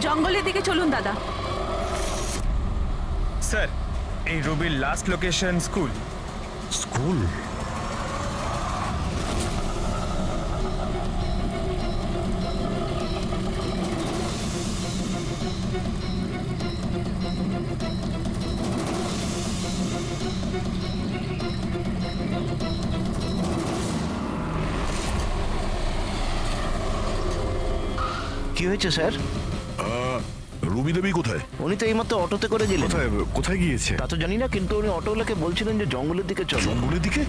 জঙ্গলের দিকে চলুন দাদা। স্যার, এই রুবির লাস্ট লোকেশন স্কুল। স্কুল? কি হয়েছে স্যার? রুবি দেবী কোথায়? উনি তো এইমাত্র অটোতে করে গেলেন। কোথায় কোথায় গিয়েছে তা তো জানি না, কিন্তু উনি অটোওয়ালাকে বলছিলেন যে জঙ্গলের দিকে চলো। জঙ্গলের দিকে?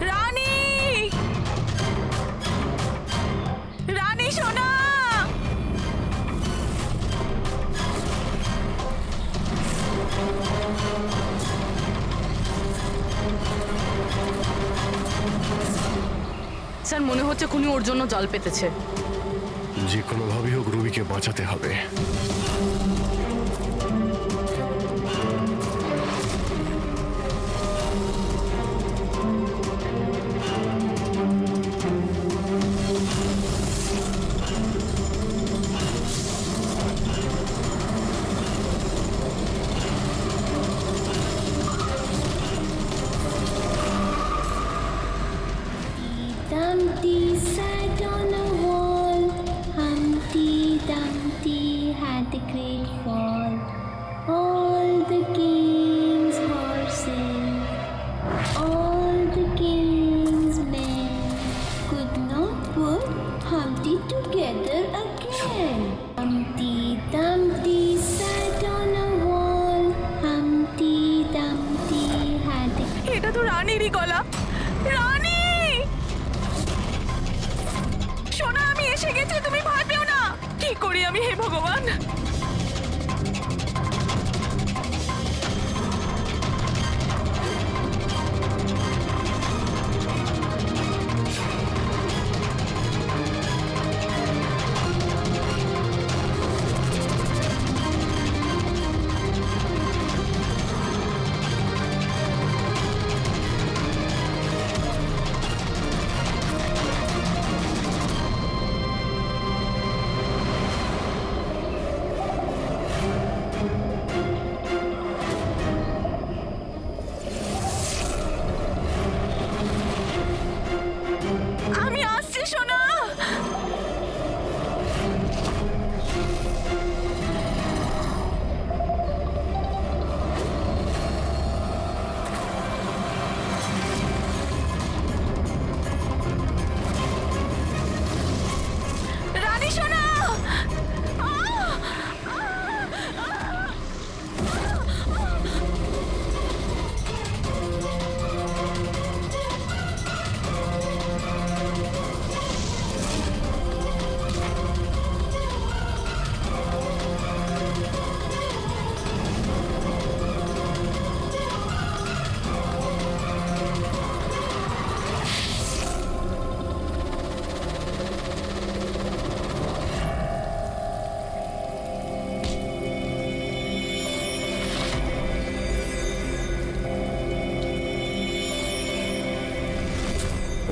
রানী, রানী সোনা, স্যার মনে হচ্ছে খুনি ওর জন্য জাল পেতেছে। যে কোনোভাবেই হোক রুবিকে বাঁচাতে হবে। Dumpty sat on a wall. Humpty Dumpty had a great fall. All the king's horses, all the king's men could not put Humpty together again. Humpty Dumpty sat on a wall. Humpty Dumpty had a এটা তো রানীরই গলা। রানী সোনা, আমি এসে গেছি, তুমি ভয় পেও না। কি করি আমি, হে ভগবান। আমি আসছি সোনা। রানী সোনা,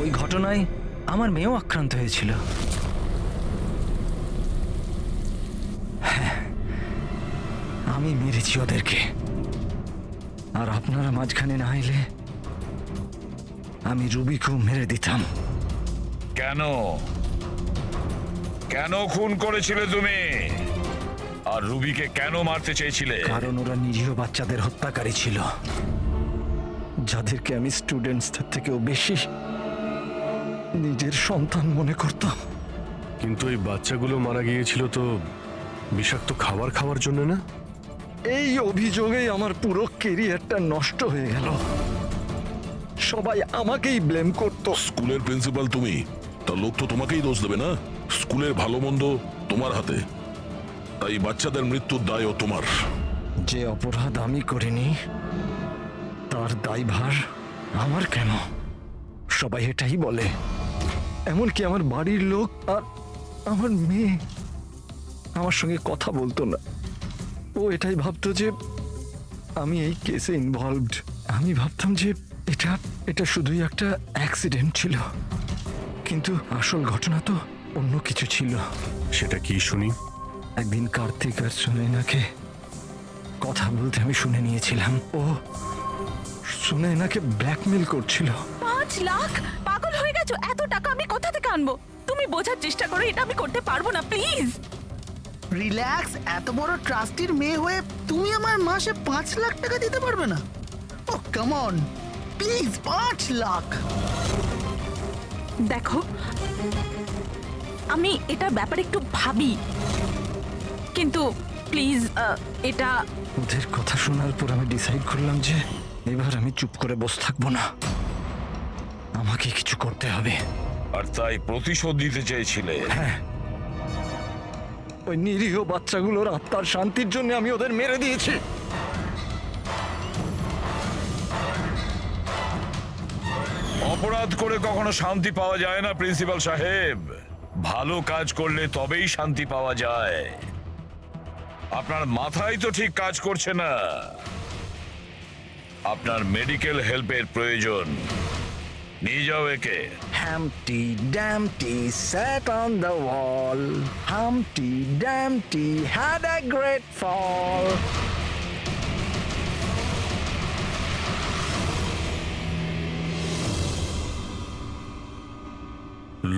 ওই ঘটনায় আমার মেয়েও আক্রান্ত হয়েছিল। হ্যাঁ, আমি মেরেছি ওদেরকে। আর আপনারা মাঝখানে না এলে আমি রুবিকেও মেরে দিতাম। কেন কেন খুন করেছিলে তুমি? আর রুবিকে কেন মারতে চেয়েছিলে? কারণ ওরা নিরীহ বাচ্চাদের হত্যাকারী ছিল, যাদেরকে আমি স্টুডেন্টসদের থেকেও বেশি নিজের সন্তান মনে করতাম। কিন্তু এই বাচ্চাগুলো মারা গিয়েছিল তো বিষাক্ত খাবার খাওয়ার জন্য না? এই অভিযোগেই আমার পুরো কেরিয়ারটা নষ্ট হয়ে গেল। সবাই আমাকেই ব্লেম করত। স্কুলের প্রিন্সিপাল তুমি, তা লোক তো তোমাকেই দোষ দেবে না? স্কুলের ভালো মন্দ তোমার হাতে, তাই বাচ্চাদের মৃত্যুর দায়ও তোমার। যে অপরাধ আমি করিনি তার দায়ভার আমার কেন? সবাই এটাই বলে, এমনকি আমার বাড়ির লোক। আর আমার মেয়ে আমার সঙ্গে কথা বলতো না। ও এটাই ভাবতো যে আমি এই কেসে ইনভলভড। আমি ভাবতাম যে এটা শুধুই একটা অ্যাক্সিডেন্ট ছিল। কিন্তু আসল ঘটনা তো অন্য কিছু ছিল। সেটা কি শুনি? একদিন কার্তিক আর সুনয়নাকে কথা বলতে আমি শুনে নিয়েছিলাম। ও সুনয়নাকে ব্ল্যাকমেল করছিল। 5 লাখ? পাগল হয়ে গেছো? এত টাকা আমি কোথা থেকে আনবো? তুমি বোঝার চেষ্টা করো, এটা আমি করতে পারবো না, প্লিজ। রিল্যাক্স, এত বড় ট্রাস্টির মেয়ে হয়ে তুমি আমার মাসে 5 লাখ টাকা দিতে পারবে না? ও কাম অন, প্লিজ 5 লাখ। দেখো, আমি এটার ব্যাপারে একটু ভাবি, কিন্তু প্লিজ এটা। ওদের কথা শোনার পর আমি ডিসাইড করলাম যে এবার আমি চুপ করে বসে থাকবো না, আমাকে কিছু করতে হবে। আর তাই প্রতিশোধ দিতে চেয়েছিলে? ওই নিরীহ বাচ্চাগুলোর আত্মার শান্তির জন্য আমি ওদের মেরে দিয়েছি। অপরাধ করে কখনো শান্তি পাওয়া যায় না প্রিন্সিপাল সাহেব। ভালো কাজ করলে তবেই শান্তি পাওয়া যায়। আপনার মাথায় তো ঠিক কাজ করছে না। আপনার মেডিকেল হেল্পের প্রয়োজন। নিয়ে যাও একে। Humpty Dumpty sat on the wall. Humpty Dumpty had a great fall.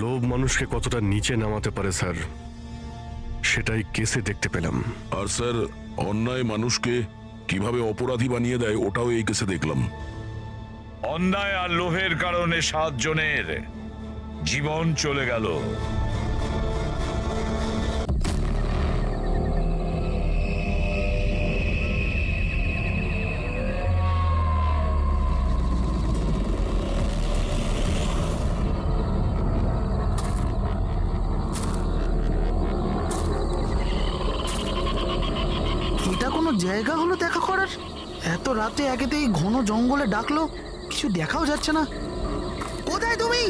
লোভ মানুষকে কতটা নিচে নামাতে পারে স্যার, সেটাই কেসে দেখতে পেলাম। আর স্যার, অন্যায় মানুষকে কিভাবে অপরাধী বানিয়ে দেয় ওটাও এই কেসে দেখলাম। অন্যায় আর লোভের কারণে 7 জনের জীবন চলে গেল। এটা কোনো জায়গা হলো দেখা করার? এত রাতে একেতেই ঘন জঙ্গলে ডাকলো, কিছু দেখাও যাচ্ছে না। কোথায় তুমি?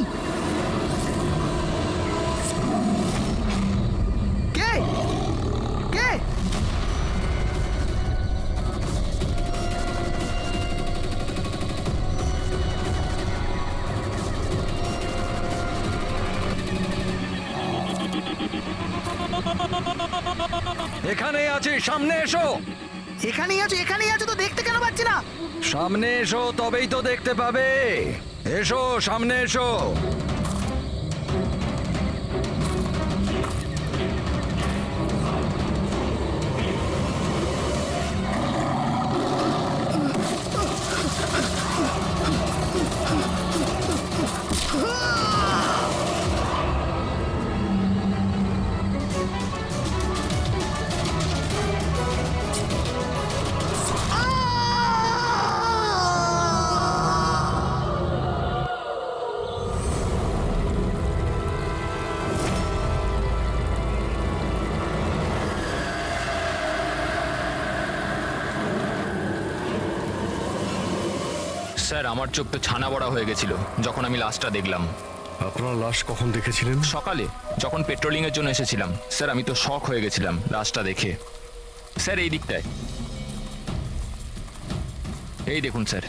কে কে? এখানেই আছি, সামনে এসো। এখানেই আছো তো দেখতে কেন পাচ্ছি না? সামনে এসো, তবেই তো দেখতে পাবে। এসো, সামনে এসো। স্যার, আমার চোখ তো ছানা বড়া হয়ে গেছিল যখন আমি লাশটা দেখলাম। আপনারা লাশ কখন দেখেছিলেন? সকালে যখন পেট্রোলিং এর জন্য এসেছিলাম স্যার, আমি তো শক হয়ে গেছিলাম লাশটা দেখে। স্যার, এই দিকটায়, এই দেখুন স্যার।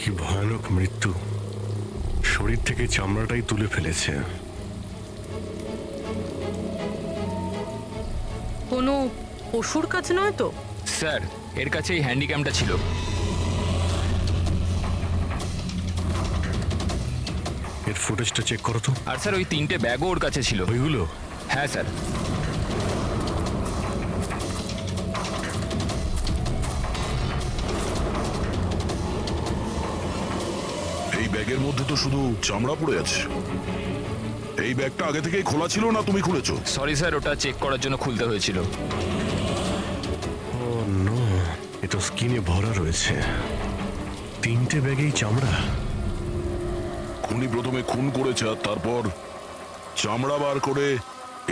কি ভয়ানক মৃত্যু! শরীর থেকে চামড়াটাই তুলে ফেলেছে। কোনো পশুর কাজ নয় তো? স্যার, এর কাছে এই হ্যান্ডিক্যামটা ছিল। এর ফুটেজটা চেক করো তো। আর স্যার, ওই 3টে ব্যাগও ওর কাছে ছিল। ওইগুলো? হ্যাঁ স্যার। এই ব্যাগের মধ্যে তো শুধু চামড়া পড়ে আছে। এই ব্যাগটা আগে থেকেই খোলা ছিল না তুমি খুলেছো? সরি স্যার, ওটা চেক করার জন্য খুলতে হয়েছিল। ও নো, এ তো স্কিনে ভরা রয়েছে। 3টে ব্যাগেই চামড়া। খুনি প্রথমে খুন করেছে আর তারপর চামড়া বার করে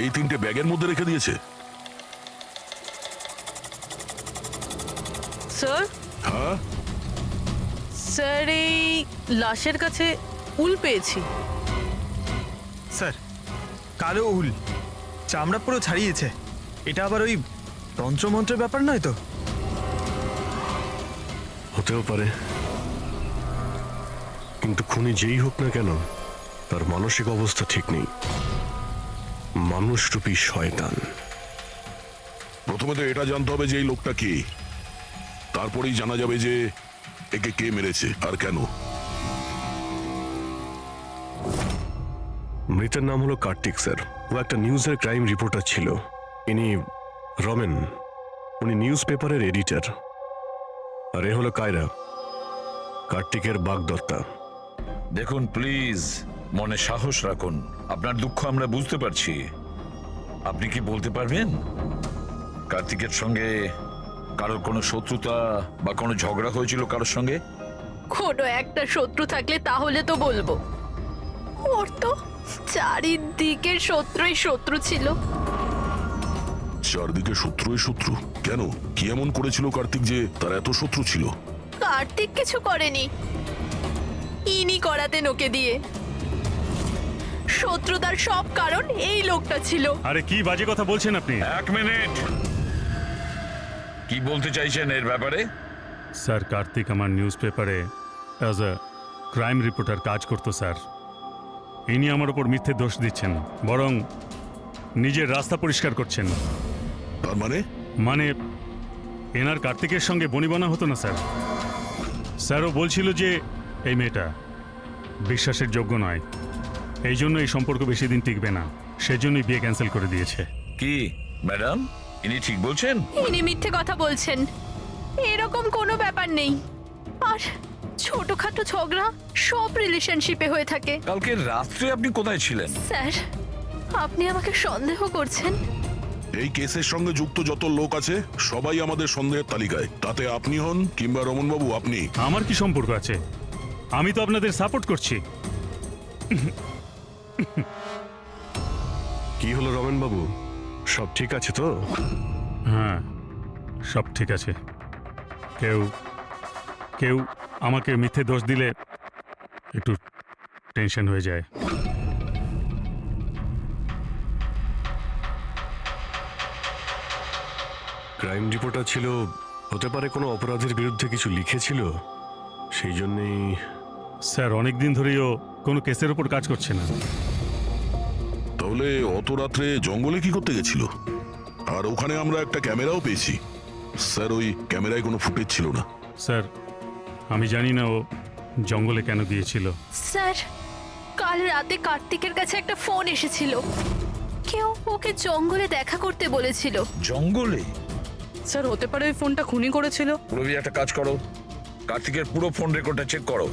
এই 3টে ব্যাগের মধ্যে রেখে দিয়েছে। স্যার, হ্যাঁ, স্যার, এই লাশের কাছে উল পেয়েছি। স্যার, কালো উল, চামড়া পুরো ছাড়িয়েছে। এটা আবার ওই তন্ত্রমন্ত্রের ব্যাপার নয় তো? হতেও পারে, কিন্তু খুনি যেই হোক না কেন তার মানসিক অবস্থা ঠিক নেই। মানুষরূপী শয়তান। প্রথমে তো এটা জানতে হবে যে এই লোকটা কে, তারপরেই জানা যাবে যে একে কে মেরেছে আর কেন। মৃতের নাম হলো কার্তিক স্যার। ও একটা নিউজের ক্রাইম রিপোর্টার ছিল। ইনি রমেন, উনি নিউজ পেপারের এডিটর। আর এ হলো কায়রা, কার্তিকের বাগদত্তা। দেখুন প্লিজ, মনে সাহস রাখুন। আপনার দুঃখ আমরা বুঝতে পারছি। আপনি কি বলতে পারবেন কার্তিকের সঙ্গে কারোর কোনো শত্রুতা বা কোনো ঝগড়া হয়েছিল কারোর সঙ্গে? কোনো একটা শত্রু থাকলে তাহলে তো বলবো। ওর তো চারিদিকের শত্রুই শত্রু ছিল। চারদিকে শত্রুই শত্রু? কেন, কি এমন করেছিল কার্তিক যে তার এত শত্রু ছিল? কার্তিক কিছু করেনি, ইনি করাতেন ওকে দিয়ে। শত্রুতার সব কারণ এই লোকটা ছিল। আরে কি বাজে কথা বলছেন আপনি? এক মিনিট, কি বলতে চাইছেন এর ব্যাপারে? স্যার, কার্তিক আমার নিউজ পেপারে অ্যাজ আ ক্রাইম রিপোর্টার কাজ করতো স্যার। ইনি আমার ওপর মিথ্যে দোষ দিচ্ছেন, বরং নিজের রাস্তা পরিষ্কার করছেন। তার মানে? মানে এনার কার্তিকের সঙ্গে বনিবনা হতো না স্যার। স্যারও বলছিল যে এই মেয়েটা বিশ্বাসের যোগ্য নয়, এই জন্য এই সম্পর্ক বেশি দিন টিকবে না, সেজন্যই বিয়ে ক্যান্সেল করে দিয়েছে। কি ম্যাডাম, ইনি ঠিক বলছেন? ইনি মিথ্যে কথা বলছেন, এরকম কোনো ব্যাপার নেই। আর ছোটখাটো ঝগড়া সব রিলেশনশিপে হয়ে থাকে। কালকে রাত্রে আপনি কোথায় ছিলেন? স্যার, আপনি আমাকে সন্দেহ করছেন? এই কেসের সঙ্গে যুক্ত যত লোক আছে সবাই আমাদের সন্দেহের তালিকায়। তাতে আপনি হন কিংবা রমনবাবু, আপনি। আমার কি সম্পর্ক আছে? আমি তো আপনাদের সাপোর্ট করছি। কি হলো রমেন বাবু, সব ঠিক আছে তো? হ্যাঁ, সব ঠিক আছে। কেউ কেউ আমাকে মিথ্যে দোষ দিলে একটু টেনশন হয়ে যায়। ক্রাইম রিপোর্টার ছিল, হতে পারে কোনো অপরাধের বিরুদ্ধে কিছু লিখেছিল, সেই জন্যই। স্যার, অনেক দিন ধরেই ও কোনো কেসের উপর কাজ করছে না। তাহলে অত রাত্রে জঙ্গলে কি করতে গেছিল? আর ওখানে আমরা একটা ক্যামেরাও পেয়েছি। স্যার, ওই ক্যামেরায় কোনো ফুটেজ ছিল না। স্যার, আমি জানি না ও জঙ্গলে কেন গিয়েছিল। স্যার, কাল রাতে কার্তিকের কাছে একটা ফোন এসেছিল, কেউ ওকে জঙ্গলে দেখা করতে বলেছিল। জঙ্গলে? স্যার, হতে পারে ওই ফোনটা খুনি করেছিল। রবি, একটা কাজ করো, কার্তিকের পুরো ফোন রেকর্ডটা চেক করো।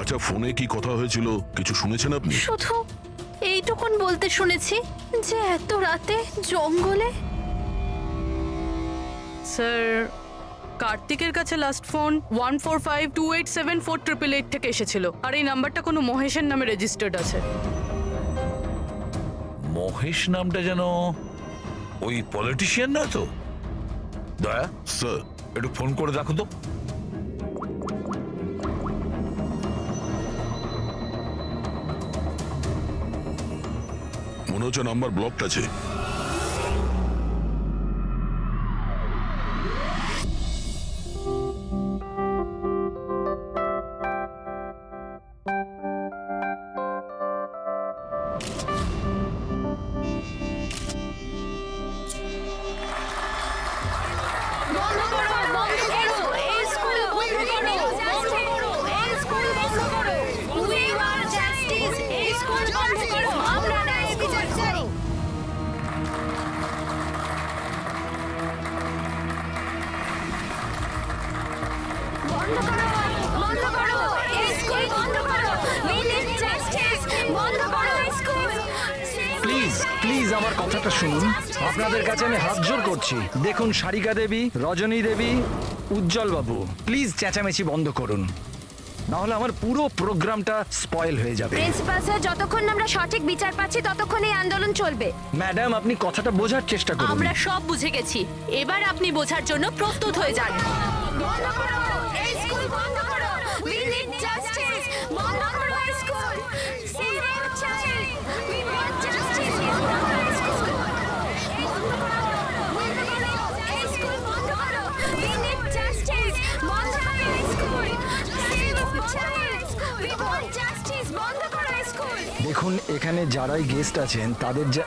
আচ্ছা, ফোনে কি কথা হয়েছিল কিছু শুনেছেন আপনি? শুধু এইটুকুন বলতে শুনেছি যে এত রাতে জঙ্গলে। স্যার, কার্তিকের কাছে লাস্ট ফোন 1452874888 থেকে এসেছিল, আর এই নাম্বারটা কোনো মহেশের নামে রেজিস্টার্ড আছে। মহেশ নামটা যেন ওই পলিটিশিয়ান না তো? দয়া স্যার, একটু ফোন করে দেখো তো। মনে হচ্ছে নাম্বার ব্লকড আছে। প্লিজ প্লিজ আমার কথাটা শুনুন, আপনাদের কাছে আমি হাত জোর করছি। দেখুন, সারিকা দেবী, রজনী দেবী, উজ্জ্বল বাবু, প্লিজ চেঁচামেচি বন্ধ করুন, না হলে আমার পুরো প্রোগ্রামটা স্পয়েল হয়ে যাবে। প্রিন্সিপাল স্যার, যতক্ষণ না আমরা সঠিক বিচার পাচ্ছি ততক্ষণ এই আন্দোলন চলবে। ম্যাডাম, আপনি কথাটা বোঝার চেষ্টা করুন। আমরা সব বুঝে গেছি, এবার আপনি বোঝার জন্য প্রস্তুত হয়ে যান। বন্ধ করো এই স্কুল, বন্ধ করো। We need justice. বন্ধ করো এই school. Save our child. We want justice. বন্ধ করো এই স্কুল। দেখুন এখানে যারাই গেস্ট আছেন তাদের যা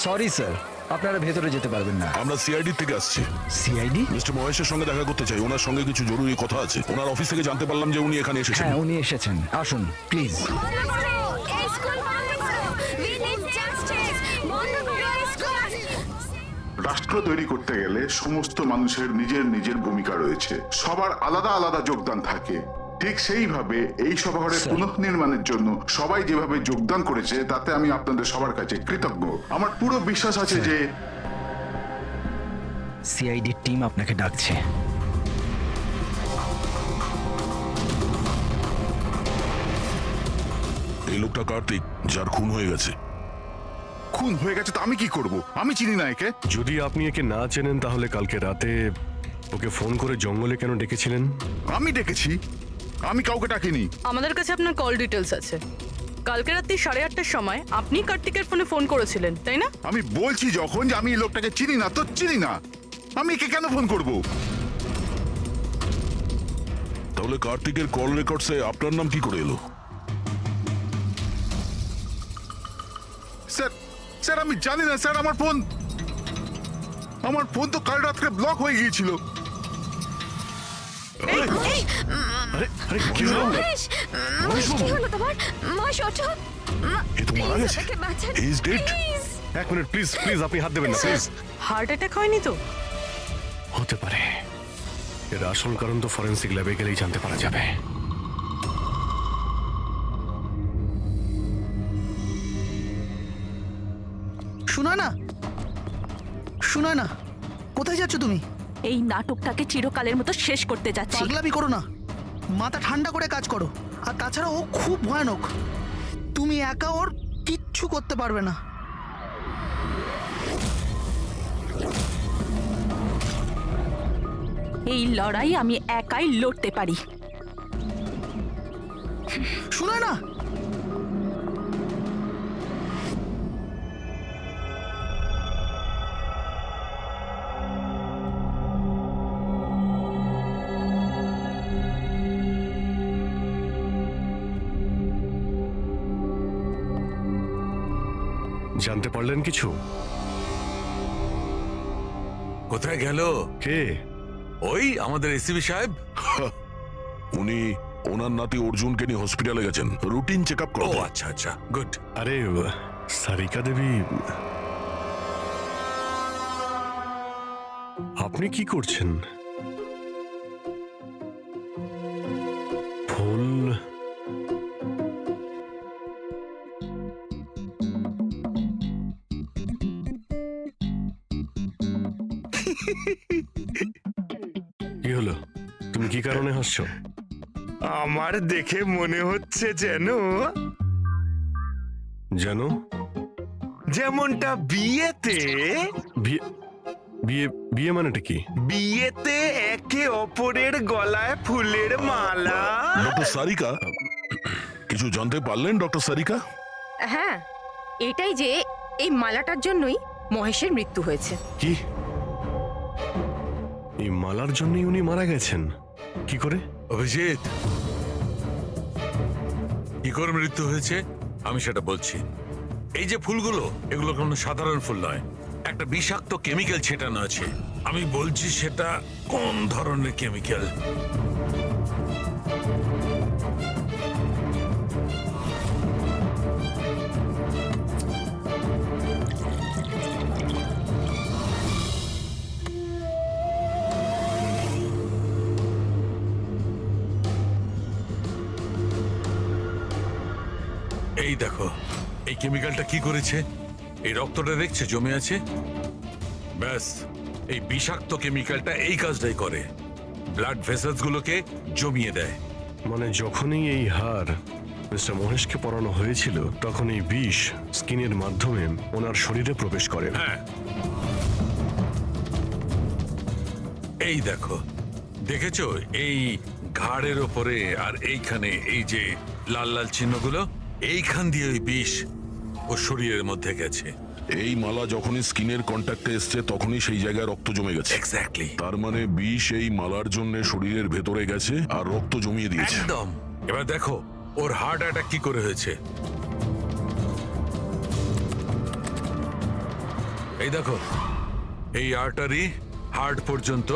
সরি স্যার, আপনারা ভেতরে যেতে পারবেন না। আমরা সিআইডি থেকে আসছি। সিআইডি? মিস্টার মহেশের সঙ্গে দেখা করতে চাই, ওনার সঙ্গে কিছু জরুরি কথা আছে। ওনার অফিস থেকে জানতে পারলাম যে উনি এখানে এসেছেন। হ্যাঁ, উনি এসেছেন, আসুন প্লিজ। বন্ধ করো এই স্কুল বন্ধ করো উই নিড জাস্টিস বন্ধ করো এই স্কুল রাষ্ট্র তৈরি করতে গেলে সমস্ত মানুষের নিজের নিজের ভূমিকা রয়েছে, সবার আলাদা আলাদা যোগদান থাকে। ঠিক সেইভাবে এই সভাঘরের পুনঃনির্মাণের জন্য সবাই যেভাবে যোগদান করেছে তাতে আমি আপনাদের সবার কাছে কৃতজ্ঞ। আমার পুরো বিশ্বাস আছে যে সিআইডি টিম আপনাকে ডাকছে। এই লোকটা কার্তিক, যার খুন হয়ে গেছে। খুন হয়ে গেছে তো আমি কি করব? আমি চিনি না একে। যদি আপনি একে না চেনেন তাহলে কালকে রাতে ওকে ফোন করে জঙ্গলে কেন ডেকেছিলেন? আমি ডেকেছি? আমি কাউকে ডাকিনি। আমাদের কাছে আপনার কল ডিটেলস আছে। কালকে রাত্রি 8:30টার সময় আপনি কার্তিকের ফোনে ফোন করেছিলেন, তাই না? আমি বলছি যখন যে আমি এই লোকটাকে চিনি না তো চিনি না, আমি একে কেন ফোন করব? তাহলে কার্তিকের কল রেকর্ডসে আপনার নাম কি করে এলো? স্যার স্যার আমি জানি না স্যার, আমার ফোন তো কাল রাত্রে ব্লক হয়ে গিয়েছিল। কি হলো? মহেশ কি হলো তোমার? মহেশ ওঠো এ তো মারা গেছে। ওকে বাঁচান হি ইজ ডেড। প্লিজ এক মিনিট প্লিজ, প্লিজ আপনি হাত দেবেন না প্লিজ। হার্ট অ্যাটাক হয়নি তো? হতে পারে, এর আসল কারণ তো ফরেন্সিক ল্যাবে গেলেই জানতে পারা যাবে। শোনা না, কোথায় যাচ্ছ তুমি? এই নাটকটাকে চিরকালের মতো শেষ করতে যাচ্ছি। পাগলামি করো না, মাথা ঠান্ডা করে কাজ করো। আর তাছাড়া ও খুব ভয়ানক, তুমি একা ওর কিচ্ছু করতে পারবে না। এই লড়াই আমি একাই লড়তে পারি। শোনা না, জানতে পারলেন কিছু? কোথায় গেল? কে? ওই আমাদের এসিবি সাহেব। উনি ওনার নাতি অর্জুনকে নিয়ে হসপিটালে গেছেন রুটিন চেক আপ ও করতে। আচ্ছা আচ্ছা, গুড। আরে সারিকা দেবী, আপনি কি করছেন? ফুল কি হলো? তুমি কি কারণে হাসছো? আমার দেখে মনে হচ্ছে যেন যেমনটা বিয়েতে বিয়ে বিয়ে বিয়ে মানেটা কি? বিয়েতে একে অপরের গলায় ফুলের মালা। ডক্টর সারিকা, কিছু জানতে পারলেন ডক্টর সারিকা? হ্যাঁ, এটাই যে এই মালাটার জন্যই মহেশের মৃত্যু হয়েছে। কি? এই মালার জন্যই উনি মারা গেছেন? কি করে? অভিজিৎ, কি করে মৃত্যু হয়েছে আমি সেটা বলছি। এই যে ফুলগুলো, এগুলো কোনো সাধারণ ফুল নয়, একটা বিষাক্ত কেমিক্যাল ছেটানো আছে। আমি বলছি সেটা কোন ধরনের কেমিক্যাল। এই দেখো, এই কেমিক্যালটা কি করেছে? এই রক্তটা দেখছে জমে আছে, ব্যাস এই বিষাক্ত কেমিক্যালটা এই কাজটাই করে, ব্লাড ভেসেলস গুলোকে জমিয়ে দেয়। মানে যখনই এই হার মিস্টার মহেশকে পরানো হয়েছিল তখন এই বিষ স্কিনের মাধ্যমে ওনার শরীরে প্রবেশ করে। হ্যাঁ, এই দেখো, দেখেছো এই ঘাড়ের ওপরে আর এইখানে এই যে লাল লাল চিহ্নগুলো, এইখান দিয়ে ওই বিষ ও শরীরের মধ্যে গেছে। এই মালা যখনই স্কিনের কন্ট্যাক্টে এসছে তখনই সেই জায়গায় রক্ত জমে গেছে। এক্স্যাক্টলি। তার মানে বিষ এই মালার জন্য শরীরের ভেতরে গেছে আর রক্ত জমিয়ে দিয়েছে। একদম। এবার দেখো ওর হার্ট অ্যাটাক কি করে হয়েছে। এই দেখো, এই আর্টারি হার্ট পর্যন্ত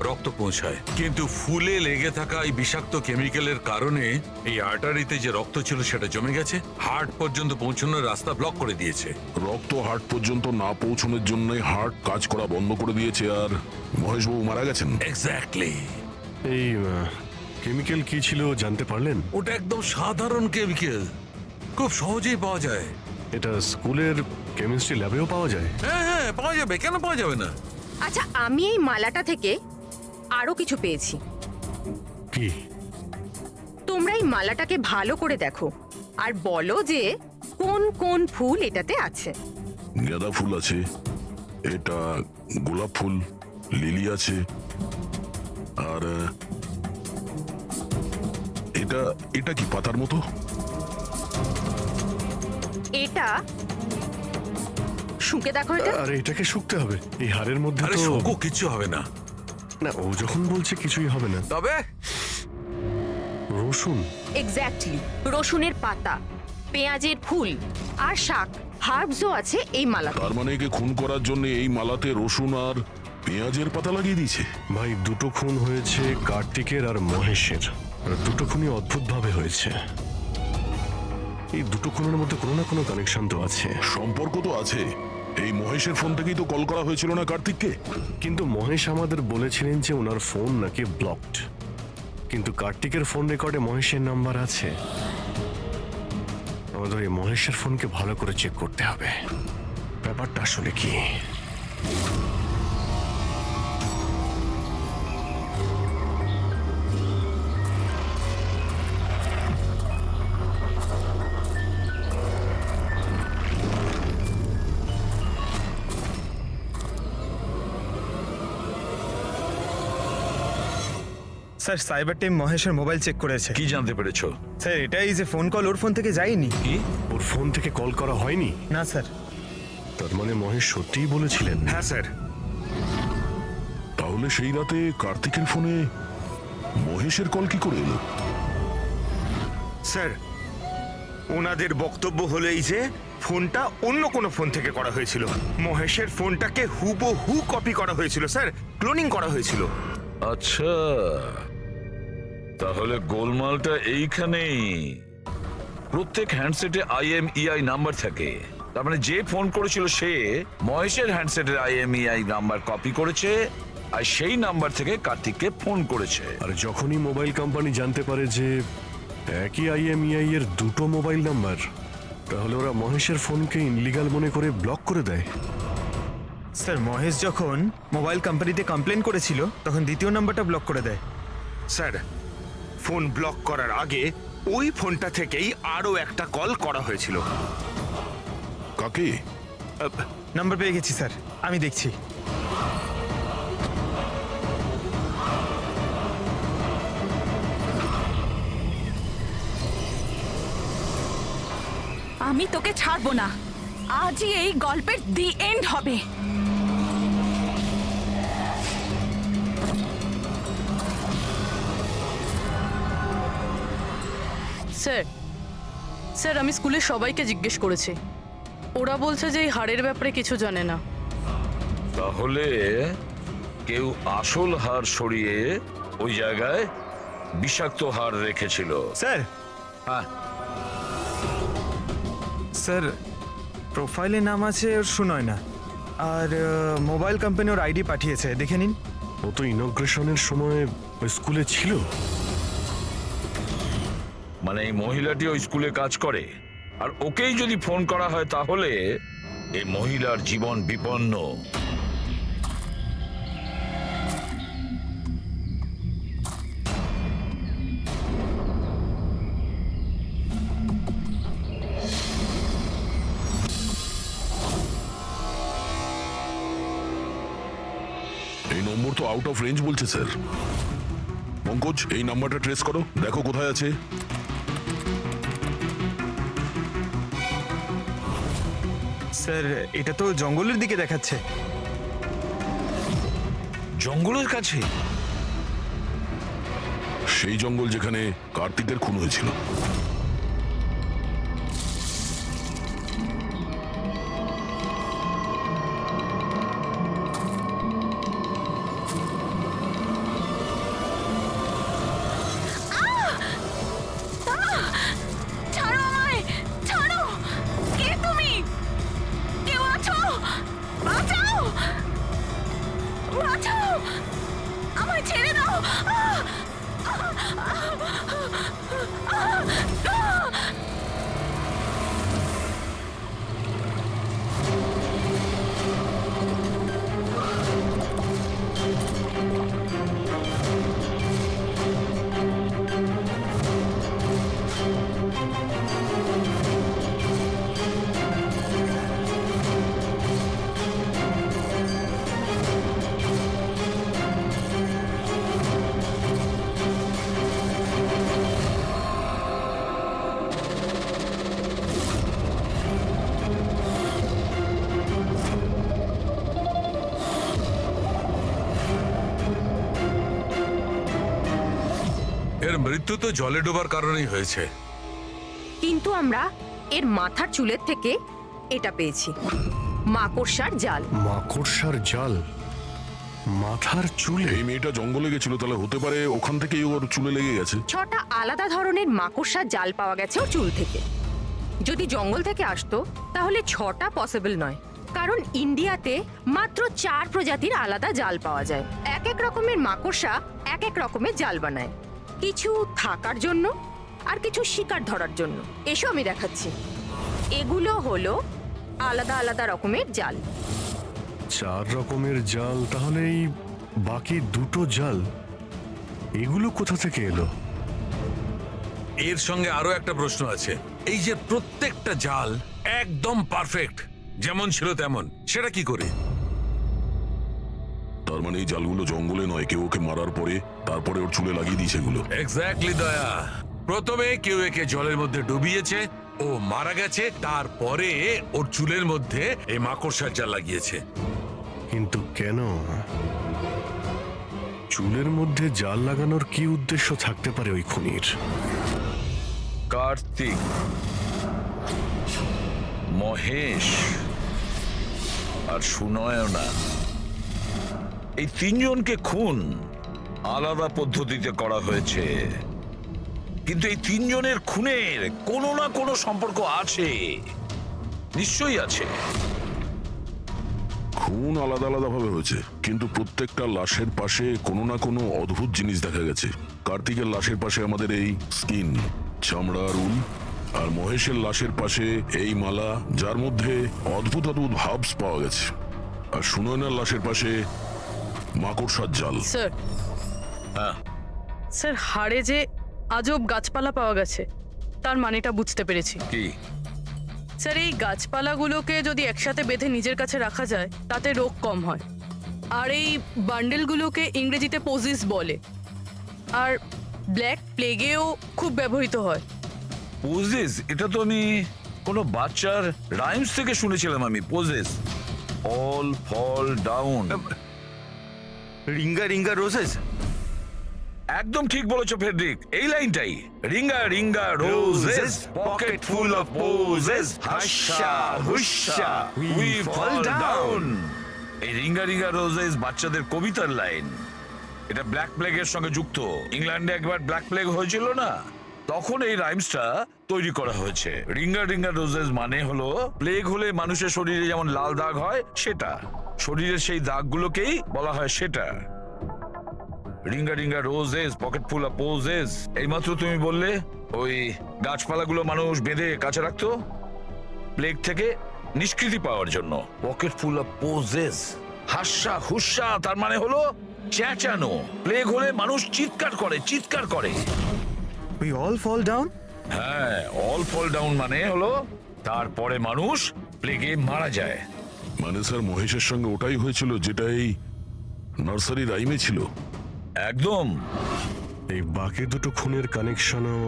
রক্ত পৌঁছায়, কিন্তু ফুলে লেগে থাকা এই বিষাক্ত কেমিক্যালের কারণে এই আর্টারিতে যে রক্ত ছিল সেটা জমে গেছে, হার্ট পর্যন্ত পৌঁছানোর রাস্তা ব্লক করে দিয়েছে। রক্ত হার্ট পর্যন্ত না পৌঁছানোর জন্য হার্ট কাজ করা বন্ধ করে দিয়েছে আর মহেশবাবু মারা গেছেন। এক্স্যাক্টলি। এই কেমিক্যাল কি ছিল জানতে পারলেন? ওটা একদম সাধারণ কেমিক্যাল, খুব সহজেই পাওয়া যায়। এটা স্কুলের কেমিস্ট্রি ল্যাবেও পাওয়া যায়? হ্যাঁ হ্যাঁ, পাওয়া যাবে, কেন পাওয়া যাবে না? আচ্ছা, আমি এই মালাটা থেকে আরো কিছু পেয়েছি। কি? তোমরা এই মালাটাকে ভালো করে দেখো আর বলো যে কোন কোন ফুল এটাতে আছে। গাঁদা ফুল আছে, এটা গোলাপ ফুল, লিলি আছে, আর এটা এটা কি পাতার মতো? এটা শুকে দেখো এটা। আরে এটাকে শুকতে হবে, এই হাড়ের মধ্যে আরে তো শোকো, কিচ্ছু হবে না। না, ও যখন বলছে কিছুই হবে না। তবে রসুন। এক্স্যাক্টলি, রসুনের পাতা, পেঁয়াজের ফুল আর শাক, হার্বসও আছে এই মালাতে। তার মানে একে খুন করার জন্য এই মালাতে রসুন আর পেঁয়াজের পাতা লাগিয়ে দিয়েছে। ভাই, দুটো খুন হয়েছে কার্তিকের আর মহেশের, আর দুটো খুনই অদ্ভুতভাবে হয়েছে। এই দুটো খুনের মধ্যে কোনো না কোনো কানেকশন তো আছে। সম্পর্ক তো আছে। এই মহেশের ফোন থেকেই তো কল করা হয়েছিল না কার্তিককে? কিন্তু মহেশ আমাদের বলেছিলেন যে ওনার ফোন নাকি ব্লকড, কিন্তু কার্তিকের ফোন রেকর্ডে মহেশের নাম্বার আছে। আমাদের এই মহেশের ফোনকে ভালো করে চেক করতে হবে, ব্যাপারটা আসলে কি। স্যার, সাইবার টিম মহেশের মোবাইল চেক করেছে। কি জানতে পেরেছো? স্যার, এটাই যে ফোন কল ওর ফোন থেকে যায়নি। কি? ওর ফোন থেকে কল করা হয়নি? না স্যার। তার মানে মহেশ সত্যিই বলেছিলেন? হ্যাঁ স্যার। তাহলে সেই রাতে কার্তিকের ফোনে মহেশের কল কি করে এলো? স্যার, ওনাদের বক্তব্য হলো এই যে ফোনটা অন্য কোনো ফোন থেকে করা হয়েছিল। মহেশের ফোনটাকে হুবহু কপি করা হয়েছিল স্যার, ক্লোনিং করা হয়েছিল। আচ্ছা, তাহলে গোলমালটা এইখানেই। প্রত্যেক হ্যান্ডসেটে IMEI নাম্বার থাকে, তার মানে যে ফোন করেছিল সে মহেশের হ্যান্ডসেটের IMEI নাম্বার কপি করেছে আর সেই নাম্বার থেকে কার্তিককে ফোন করেছে। আর যখনই মোবাইল কোম্পানি জানতে পারে যে একই IMEI এর দুটো মোবাইল নাম্বার, তাহলে ওরা মহেশের ফোনকে ইনলিগাল মনে করে ব্লক করে দেয়। স্যার, মহেশ যখন মোবাইল কোম্পানিতে কমপ্লেন করেছিল তখন দ্বিতীয় নাম্বারটা ব্লক করে দেয়। স্যার, ফোন ব্লক করার আগে ওই ফোনটা থেকেই আরো একটা কল করা হয়েছিল। কাকে? নাম্বার পেয়ে গেছি স্যার, আমি দেখছি। আমি তোকে ছাড়বো না, আজই এই গল্পের দি এন্ড হবে। স্যার, স্যার আমি স্কুলের সবাইকে জিজ্ঞেস করেছি, ওরা বলছে যে এই হাড়ের ব্যাপারে কিছু জানে না। তাহলে কেউ আসল হার সরিয়ে ওই জায়গায় বিষাক্ত হার রেখেছিল। স্যার। হ্যাঁ স্যার, প্রোফাইলে নাম আছে ওর সুনয়না, আর মোবাইল কোম্পানি ওর আইডি পাঠিয়েছে, দেখে নিন। ও তো ইনগ্রেশনের সময় ওই স্কুলে ছিল। মানে এই মহিলাটি ওই স্কুলে কাজ করে, আর ওকেই যদি ফোন করা হয় তাহলে এই মহিলার জীবন বিপন্ন। এই নম্বর তো আউট অফ রেঞ্জ বলছে স্যার। পঙ্কজ, এই নাম্বারটা ট্রেস করো, দেখো কোথায় আছে। স্যার, এটা তো জঙ্গলের দিকে দেখাচ্ছে। জঙ্গলের কাছে? সেই জঙ্গল যেখানে কার্তিকের খুন হয়েছিল। এর মৃত্যু তো জলে ডোবার কারণেই হয়েছে। কিন্তু আমরা এর মাথার চুলের থেকে এটা পেয়েছি, মাকড়সার জাল। মাকড়সার জাল মাথার চুলে? এই মেয়েটা জঙ্গলে গেছিল, তাহলে হতে পারে ওখান থেকেই ওর চুলে লেগে গেছে। 6টা আলাদা ধরনের মাকড়সার জাল পাওয়া গেছে ওর চুল থেকে। যদি জঙ্গল থেকে আসতো তাহলে 6টা পসিবল নয়, কারণ ইন্ডিয়াতে মাত্র 4 প্রজাতির আলাদা জাল পাওয়া যায়। এক এক রকমের মাকড়সা এক এক রকমের জাল বানায়, কিছু থাকার জন্য আর কিছু শিকার ধরার জন্য। এসো আমি দেখাচ্ছি। এগুলো হলো আলাদা আলাদা রকমের জাল। 4 রকমের জাল, তাহলে এই বাকি 2টো জাল এগুলো কোথা থেকে এলো? এর সঙ্গে আরো একটা প্রশ্ন আছে, এই যে প্রত্যেকটা জাল একদম পারফেক্ট, যেমন ছিল তেমন, সেটা কি করে? তার মানে এই জালগুলো জঙ্গলে নয়, কেউ ওকে মারার পরে তারপরে ওর চুলে লাগিয়ে দিয়েছে এগুলো। এক্স্যাক্টলি দয়া। প্রথমে কেউ একে জলের মধ্যে ডুবিয়েছে, ও মারা গেছে, তারপরে ওর চুলের মধ্যে এই মাকড়সার জাল লাগিয়েছে। কিন্তু কেন? চুলের মধ্যে জাল লাগানোর কি উদ্দেশ্য থাকতে পারে ওই খুনির? কার্তিক, মহেশ আর সুনয়না, এই 3 জনকে খুন আলাদা পদ্ধতিতে করা হয়েছে, কিন্তু এই 3 জনের খুনের কোনো না কোনো সম্পর্ক আছে, নিশ্চয়ই আছে। খুন আলাদা আলাদা ভাবে হয়েছে, কিন্তু প্রত্যেকটা লাশের পাশে কোনো না কোনো অদ্ভুত জিনিস দেখা গেছে। কার্তিকের লাশের পাশে আমাদের এই স্কিন, চামড়ার উল, আর মহেশের লাশের পাশে এই মালা, যার মধ্যে অদ্ভুত অদ্ভুত হার্বস পাওয়া গেছে, আর সুনয়নার লাশের পাশে মাকড়সার জাল। স্যার, হ্যাঁ, স্যার হাড়ে যে আজব গাছপালা পাওয়া গেছে তার মানেটা বুঝতে পেরেছি। কি? স্যার, এই গাছপালাগুলোকে যদি একসাথে বেঁধে নিজের কাছে রাখা যায় তাতে রোগ কম হয়। আর এই বান্ডেলগুলোকে ইংরেজিতে পোজিস বলে, আর ব্ল্যাক প্লেগেও খুব ব্যবহৃত হয়। পোজেস, এটা তো আমি কোনো বাচ্চার রাইমস থেকে শুনেছিলাম। আমি posies, all fall down. Ringa ringa roses. একদম ঠিক বলেছো ফেডরিক, এই লাইনটাই। Ringa ringa roses, pocket full of posies, husha husha we fall down. এই রিঙ্গা রিঙ্গা রোজেস বাচ্চাদের কবিতার লাইন। এটা ব্ল্যাক প্লেগের সঙ্গে যুক্ত। ইংল্যান্ডে একবার ব্ল্যাক প্লেগ হয়েছিল না, তখন এই রাইমসটা তৈরি করা হয়েছে। রিঙ্গা রিঙ্গা রোজেস মানে হলো প্লেগ হলে মানুষের শরীরে যেমন লাল দাগ হয় সেটা, শরীরের সেই দাগগুলোকেই বলা হয় সেটা। Ringa ringa roses, pocket full of poses. এইমাত্র তুমি বললে ওই গাছপালাগুলো মানুষ বেঁধে কাছে রাখতো প্লেগ থেকে নিষ্কৃতি পাওয়ার জন্য। Pocket full of posies, husha হুস্যা, তার মানে হলো চেঁচানো। প্লেগ হলে মানুষ চিৎকার করে, চিৎকার করে। We all fall down? হ্যাঁ, অল ফল ডাউন মানে হলো তারপরে মানুষ প্লেগে মারা যায়। মানে স্যার মহেশের সঙ্গে ওটাই হয়েছিল যেটা এই নার্সারি রাইমে ছিল। একদম। এই বাকি 2টো খুনের কানেকশনও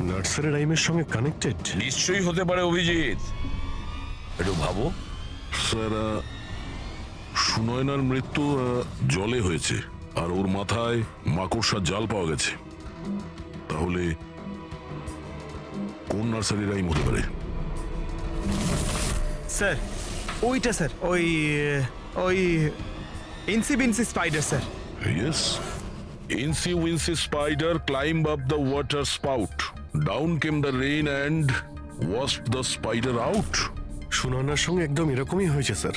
নার্সারি রাইমের সঙ্গে কানেক্টেড? নিশ্চয়ই হতে পারে অভিজিৎ, একটু ভাবো। স্যার সুনয়নার মৃত্যু জলে হয়েছে, আর ওর মাথায় মাকড়সার জাল পাওয়া গেছে, তাহলে কোন নার্সারি রাইম হতে পারে? স্যার ওইটা, স্যার ওই ওই Incy Wincy spider sir. Yes. Incy Wincy Spider climbed up the water spout. Down came the rain and washed the spider out. সুনয়নার সঙ্গে একদম এরকমই হয়েছে স্যার।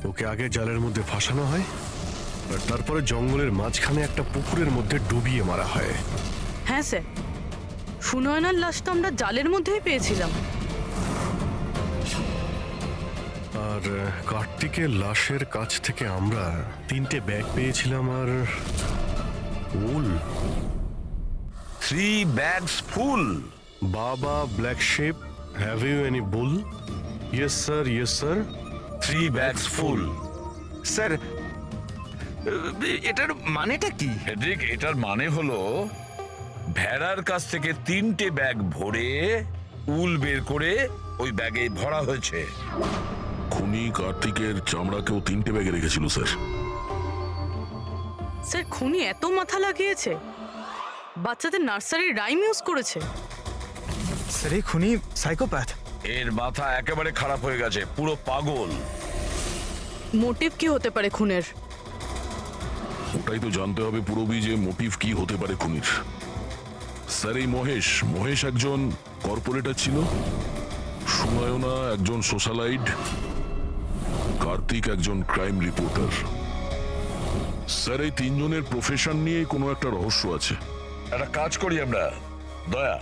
ওকে আগে জালের মধ্যে ফাঁসানো হয়, আর তারপরে জঙ্গলের মাঝখানে একটা পুকুরের মধ্যে ডুবিয়ে মারা হয়। হ্যাঁ স্যার, সুনয়নার লাশ তো আমরা জালের মধ্যেই পেয়েছিলাম। আর কার্তিকের লাশের কাছ থেকে আমরা 3টে ব্যাগ পেয়েছিলাম, আর wool. 3 bags full. Baa baa black sheep, have you any wool? Yes sir, yes sir. 3 bags full. Sir এটার মানেটা কি? ফেডরিক, এটার মানে হলো ভেড়ার কাছ থেকে 3টে ব্যাগ ভরে উল বের করে ওই ব্যাগে ভরা হয়েছে। খুনি কার্তিকের চামড়াকেও 3টে ব্যাগে রেখেছিল স্যার। স্যার খুনি এত মাথা লাগিয়েছে, বাচ্চাদের নার্সারি রাইম ইউজ করেছে। স্যার এই খুনি সাইকোপ্যাথ। এর মাথা একেবারে খারাপ হয়ে গেছে, পুরো পাগল। মোটিভ কি হতে পারে খুনের? ওটাই তো জানতে হবে পুরবি যে মোটিভ কি হতে পারে খুনির। স্যার এই মহেশ একজন কর্পোরেটর ছিল, সুনয়না একজন সোশ্যালাইট, কার্তিক একজন ক্রাইম রিপোর্টার। স্যার এই তিনজনের প্রফেশন নিয়ে কোনো একটা রহস্য আছে। একটা কাজ করি আমরা, দয়া,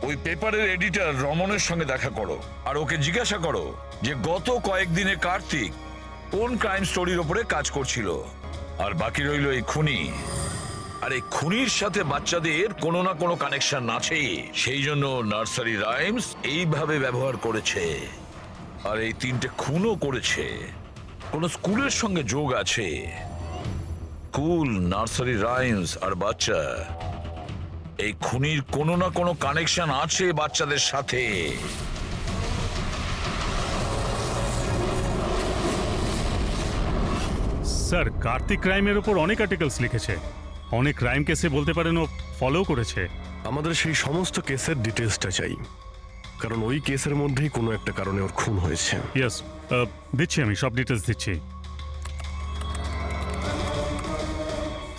ওই পেপারের এডিটর রমনের সঙ্গে দেখা করো আর ওকে জিজ্ঞাসা করো যে গত কয়েকদিনে কার্তিক কোন ক্রাইম স্টোরির ওপরে কাজ করছিল। আর বাকি রইল এই খুনি। আর এই খুনির সাথে বাচ্চাদের কোনো না কোনো কানেকশন আছে, সেই জন্য নার্সারি রাইমস এইভাবে ব্যবহার করেছে। আর এই তিনটে খুনও করেছে, কোন স্কুলের সঙ্গে যোগ আছে। স্কুল, নার্সারি রাইমস আর বাচ্চা, এই খুনির কোনো না কোনো কানেকশন আছে বাচ্চাদের সাথে। স্যার কার্তিক ক্রাইমের ওপর অনেক আর্টিকেলস লিখেছে, অনেক ক্রাইম কেসে বলতে পারেন ও ফলো করেছে। আমাদের সেই সমস্ত কেসের ডিটেলসটা চাই, কারণ ওই কেসের মধ্যেই কোনো একটা কারণে ওর খুন হয়েছে। ইয়েস, দিচ্ছি, আমি সব ডিটেলস দিচ্ছি।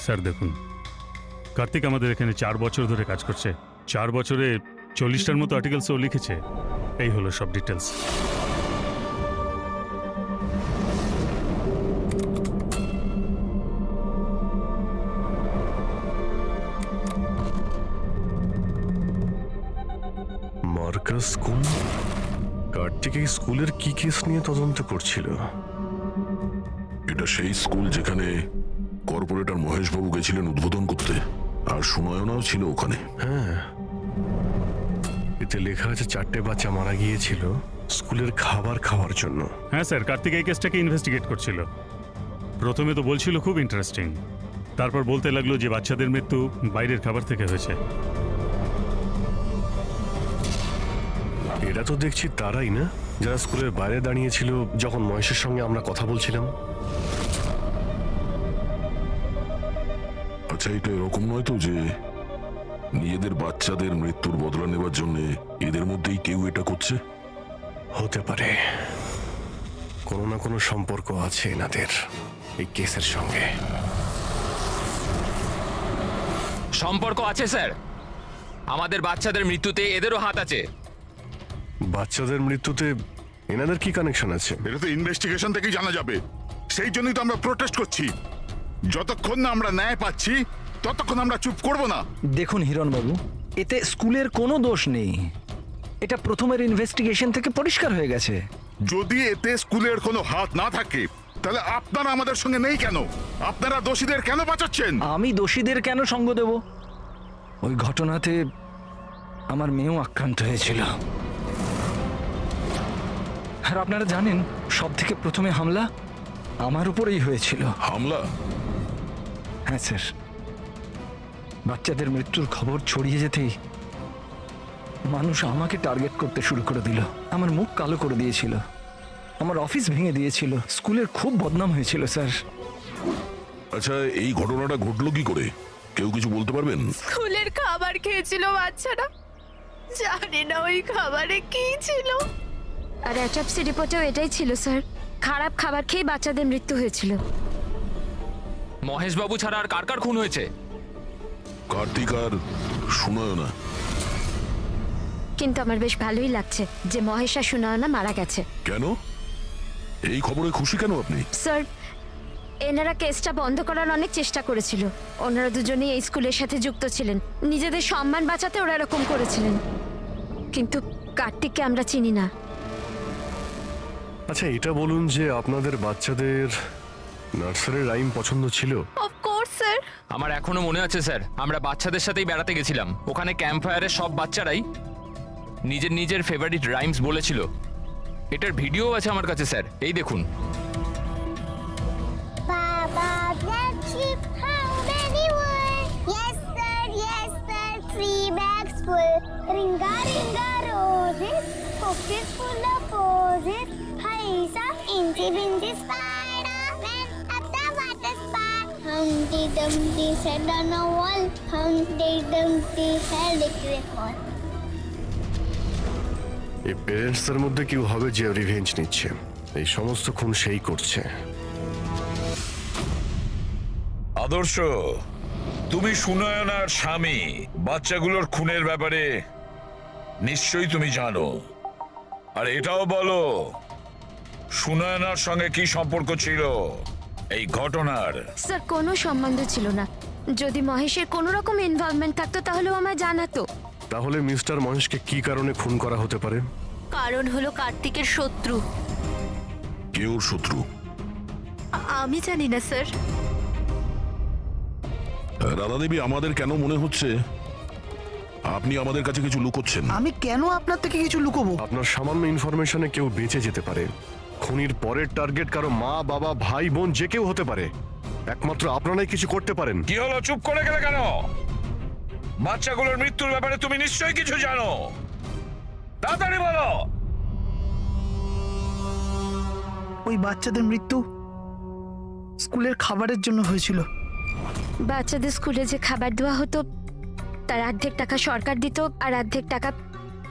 স্যার দেখুন, কার্তিক আমাদের এখানে 4 বছর ধরে কাজ করছে। 4 বছরে 40টার মতো আর্টিকেলস ও লিখেছে। এই হলো সব ডিটেলস। মার্কাস স্কুল, কার্তিক এই স্কুলের কি কেস নিয়ে তদন্ত করছিল? এটা সেই স্কুল যেখানে কর্পোরেটর মহেশবাবু গেছিলেন উদ্বোধন করতে, আর সুনয়নাও ছিল ওখানে। হ্যাঁ, এতে লেখা আছে 4টে বাচ্চা মারা গিয়েছিল স্কুলের খাবার খাওয়ার জন্য। হ্যাঁ স্যার, কার্তিক এই কেসটাকে ইনভেস্টিগেট করছিল। প্রথমে তো বলছিল খুব ইন্টারেস্টিং, তারপর বলতে লাগলো যে বাচ্চাদের মৃত্যু বাইরের খাবার থেকে হয়েছে। এরা তো দেখছি তারাই না যারা স্কুলের বাইরে দাঁড়িয়েছিল যখন মহেশের সঙ্গে আমরা কথা বলছিলাম। আচ্ছা, এটা এরকম নয় তো যে নিজেদের বাচ্চাদের মৃত্যুর বদলা নেবার জন্য এদের মধ্যেই কেউ এটা করছে? হতে পারে কোনো না কোনো সম্পর্ক আছে এনাদের এই কেসের সঙ্গে। সম্পর্ক আছে স্যার, আমাদের বাচ্চাদের মৃত্যুতে এদেরও হাত আছে। বাচ্চাদের মৃত্যুতে এনাদের কি কানেকশন আছে? এটা তো ইনভেস্টিগেশন থেকেই জানা যাবে। সেই জন্যই তো আমরা প্রোটেস্ট করছি। যতক্ষণ না আমরা ন্যায় পাচ্ছি ততক্ষণ আমরা চুপ করব না। দেখুন হিরণবাবু, এতে স্কুলের কোনো দোষ নেই। এটা প্রথমের ইনভেস্টিগেশন থেকে পরিষ্কার হয়ে গেছে। যদি এতে স্কুলের কোনো হাত না থাকে তাহলে আপনারা আমাদের সঙ্গে নেই কেন? আপনারা দোষীদের কেন বাঁচাচ্ছেন? আমি দোষীদের কেন সঙ্গ দেব? ওই ঘটনাতে আমার মেয়েও আক্রান্ত হয়েছিল। আর আপনারা জানেন, সব থেকে প্রথমে হামলা আমার উপরেই হয়েছিল। হামলা? হ্যাঁ স্যার, বাচ্চাদের মৃত্যুর খবর ছড়িয়ে যেতেই মানুষ আমাকে টার্গেট করতে শুরু করে দিল। আমার মুখ কালো করে দিয়েছিল, আমার অফিস ভেঙে দিয়েছিল, স্কুলের খুব বদনাম হয়েছিল স্যার। আচ্ছা, এই ঘটনাটা ঘটলো কি করে? কেউ কিছু বলতে পারবেন? স্কুলের খাবার খেয়েছিল বাচ্চারা, জানি না ওই খাবারে কি ছিল। আর অ্যাটপসি রিপোর্টেও এটাই ছিল স্যার, খারাপ খাবার খেয়ে বাচ্চাদের মৃত্যু হয়েছিল। মহেশবাবু ছাড়া আর কার কার খুন হয়েছে? কার্তিক আর সুনয়না। কিন্তু আমার বেশ ভালোই লাগছে যে মহেশ আর সুনয়না মারা গেছে। কেন? এই খবরে খুশি কেন আপনি? স্যার, এনারা কেসটা বন্ধ করার অনেক চেষ্টা করেছিল। ওনারা দুজনেই এই স্কুলের সাথে যুক্ত ছিলেন, নিজেদের সম্মান বাঁচাতে ওরা এরকম করেছিলেন। কিন্তু কার্তিককে আমরা চিনি না। আচ্ছা, এটা বলুন যে আপনাদের বাচ্চাদের নার্সারি রাইম পছন্দ ছিল? Of course sir. আমার এখনো মনে আছে স্যার, আমরা বাচ্চাদের সাথেই বেড়াতে গেছিলাম। ওখানে ক্যাম্প ফায়ারের সব বাচ্চারাই নিজের নিজের ফেভারিট রাইমস বলেছিল। এটার ভিডিও আছে আমার কাছে স্যার, এই দেখুন। Humpty Dumpty sat on a wall. Humpty Dumpty had a great fall. এই প্যারেন্টসদের মধ্যে কেউ হবে যে রিভেঞ্জ নিচ্ছে। এই সমস্ত খুন সেই করছে। আদর্শ, তুমি সুনয়নার স্বামী, বাচ্চাগুলোর খুনের ব্যাপারে নিশ্চয়ই তুমি জানো। আর এটাও বলো, সুনয়নার সঙ্গে কি সম্পর্ক ছিল এই ঘটনার? স্যার কোনো সম্বন্ধ ছিল না। যদি মহেশের কোনো রকম ইনভলভমেন্ট থাকতো তাহলেও আমায় জানাতো। তাহলে মিস্টার মহেশকে কি কারণে খুন করা হতে পারে? কারণ হলো কার্তিকের শত্রু। কেউ শত্রু? আমি জানি না স্যার। রাধা দেবী, আমাদের কেন মনে হচ্ছে আপনি আমাদের কাছে কিছু লুকোচ্ছেন? আমি কেন আপনার থেকে কিছু লুকোবো? আপনার সামান্য ইনফরমেশনে কেউ বেঁচে যেতে পারে। খুনির পরের টার্গেট কারো মা, বাবা, ভাই, বোন যে কেউ হতে পারে। একমাত্র আপনারাই কিছু করতে পারেন। কি হলো, চুপ করে গেলে কেন? বাচ্চাগুলোর মৃত্যুর ব্যাপারে তুমি নিশ্চয়ই কিছু জানো, তাড়াতাড়ি বলো। ওই বাচ্চাদের মৃত্যু স্কুলের খাবারের জন্য হয়েছিল। বাচ্চাদের স্কুলে যে খাবার দেওয়া হতো তার অর্ধেক টাকা সরকার দিত আর অর্ধেক টাকা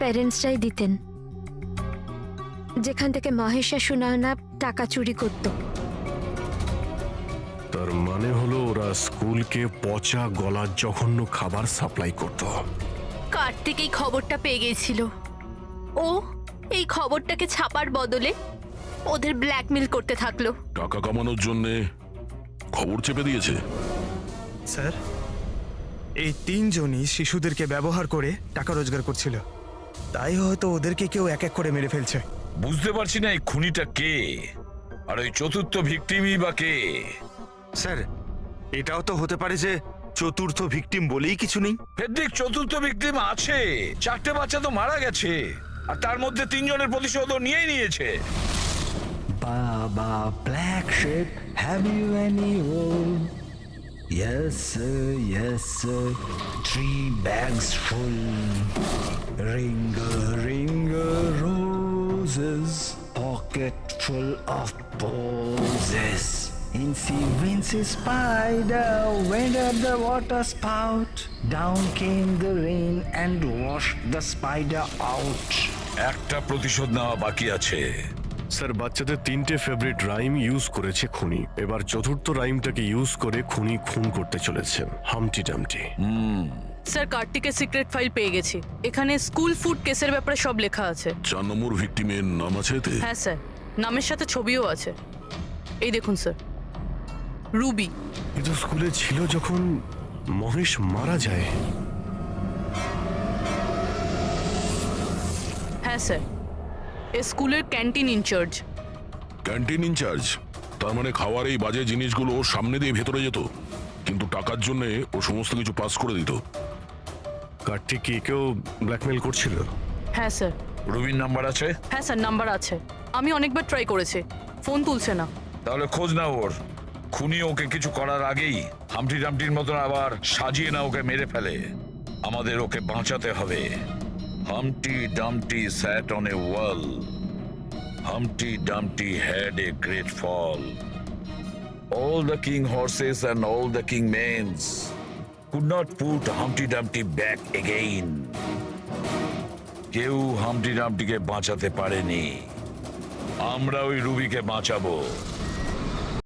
প্যারেন্টসরাই দিতেন, যেখান থেকে মহেশ আর সুনয়না টাকা চুরি করত। তার মানে হলো ওরা স্কুলকে পচা গলা জঘন্য খাবার সাপ্লাই করত। কার্তিক এই খবরটা পেয়ে গিয়েছিল। ও এই খবরটাকে ছাপার বদলে ওদের ব্ল্যাকমেল করতে থাকলো। টাকা কামানোর জন্যে খবর চেপে দিয়েছে। স্যার, এই তিনজনই শিশুদেরকে ব্যবহার করে টাকা রোজগার করছিল, তাই হয়তো ওদেরকে কেউ এক এক করে মেরে ফেলছে। বুঝতে পারছি না এই খুনিটা কে, আর ওই চতুর্থ ভিকটিমই বা কে? স্যার, এটাও তো হতে পারে যে চতুর্থ ভিকটিম বলেই কিছু নেই। ফেডরিক, চতুর্থ ভিকটিম আছে। 4টে বাচ্চা তো মারা গেছে, আর তার মধ্যে 3 জনের প্রতিশোধ নিয়েই নিয়েছে। Baa baa, black sheep, have you any wool? Yes sir, yes sir, 3 bags full. Ring roses, pocket full of posies. Incy wincy spider went up the water spout. Down came the rain and washed the spider out. একটা প্রতিশোধ নেওয়া বাকি আছে। Sir, বাচ্চাদের 3টে favourite rhyme use করেছে খুনি। এবার চতুর্থ রাইমটাকে ইউজ করে খুনি খুন করতে চলেছে, হামটি ডামটি। স্যার, কার্তিকের সিক্রেট ফাইল পেয়ে গেছি। এখানে স্কুল ফুড কেসের ব্যাপারে সব লেখা আছে। 4 নম্বর ভিকটিমের নাম আছে এতে? হ্যাঁ স্যার, নামের সাথে ছবিও আছে। এই দেখুন স্যার, রুবি। এ তো স্কুলে ছিল যখন মহেশ মারা যায়। হ্যাঁ স্যার, এ স্কুলের ক্যান্টিন ইনচার্জ। Canteen in charge? তার মানে খাওয়ার এই বাজে জিনিসগুলো ওর সামনে দিয়ে ভেতরে যেত, কিন্তু টাকার জন্য ও সমস্ত কিছু পাস করে দিত। কার্তিক কি কেউ ব্ল্যাকমেল করছিল? হ্যাঁ স্যার। রুবির নাম্বার আছে? হ্যাঁ স্যার, নাম্বার আছে। আমি অনেকবার ট্রাই করেছি, ফোন তুলছে না। তাহলে খোঁজ নাও ওর। খুনি ওকে কিছু করার আগেই হামটি ডামটির মতন আবার সাজিয়ে না ওকে মেরে ফেলে। আমাদের ওকে বাঁচাতে হবে। Humpty Dumpty sat on a wall. Humpty Dumpty had a great fall. All the king horses and all the king mains could not put Humpty Dumpty back again. কেউ হামটি ডামটিকে বাঁচাতে পারেনি। আমরা ওই রুবিকে বাঁচাবো।